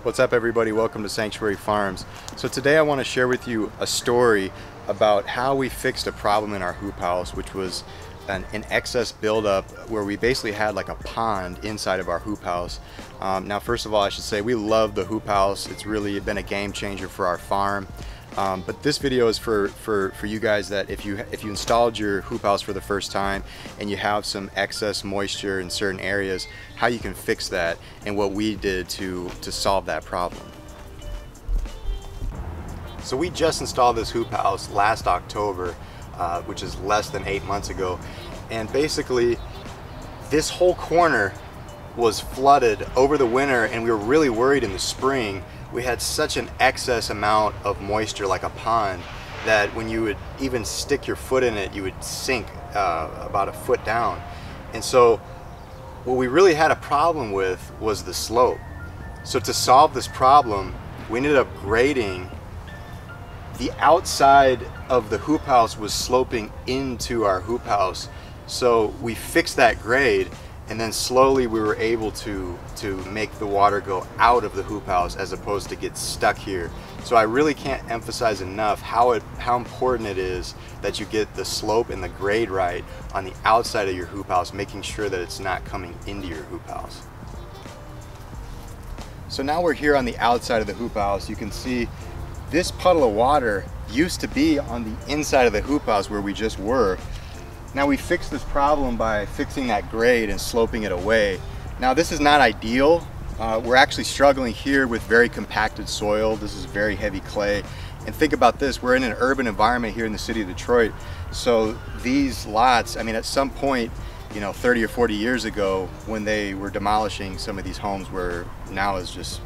What's up everybody, welcome to Sanctuary Farms. So today I want to share with you a story about how we fixed a problem in our hoop house, which was an excess buildup where we basically had like a pond inside of our hoop house. Now first of all I should say we love the hoop house. It's really been a game changer for our farm. But this video is for you guys that if you installed your hoop house for the first time and you have some excess moisture in certain areas, how you can fix that and what we did to solve that problem. So we just installed this hoop house last October, which is less than 8 months ago, and basically this whole corner was flooded over the winter, and we were really worried in the spring. We had such an excess amount of moisture, like a pond, that when you would even stick your foot in it, you would sink about a foot down. And so what we really had a problem with was the slope. So to solve this problem, we ended up grading. The outside of the hoop house was sloping into our hoop house. So we fixed that grade, and then slowly we were able to make the water go out of the hoop house as opposed to get stuck here. So I really can't emphasize enough how important it is that you get the slope and the grade right on the outside of your hoop house, making sure that it's not coming into your hoop house. So now we're here on the outside of the hoop house. You can see this puddle of water used to be on the inside of the hoop house where we just were. Now we fixed this problem by fixing that grade and sloping it away. Now this is not ideal. We're actually struggling here with very compacted soil. This is very heavy clay. And think about this, we're in an urban environment here in the city of Detroit. So these lots, I mean at some point, 30 or 40 years ago when they were demolishing some of these homes where now is just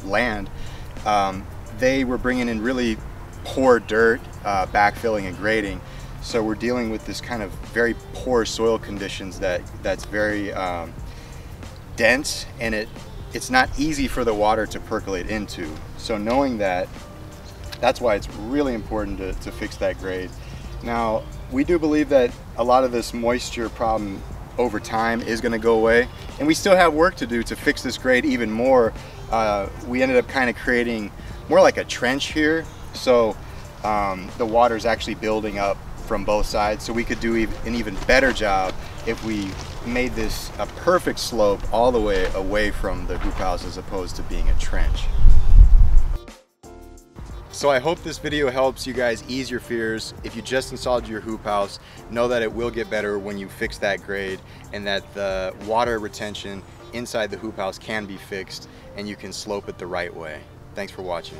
land, they were bringing in really poor dirt, backfilling and grading. So we're dealing with this kind of very poor soil conditions that's very dense, and it's not easy for the water to percolate into. So knowing that, that's why it's really important to fix that grade. Now we do believe that a lot of this moisture problem over time is going to go away, and we still have work to do to fix this grade even more. We ended up kind of creating more like a trench here, so the water is actually building up from both sides, so we could do an even better job if we made this a perfect slope all the way away from the hoop house as opposed to being a trench. So I hope this video helps you guys ease your fears. If you just installed your hoop house, know that it will get better when you fix that grade, and that the water retention inside the hoop house can be fixed and you can slope it the right way. Thanks for watching.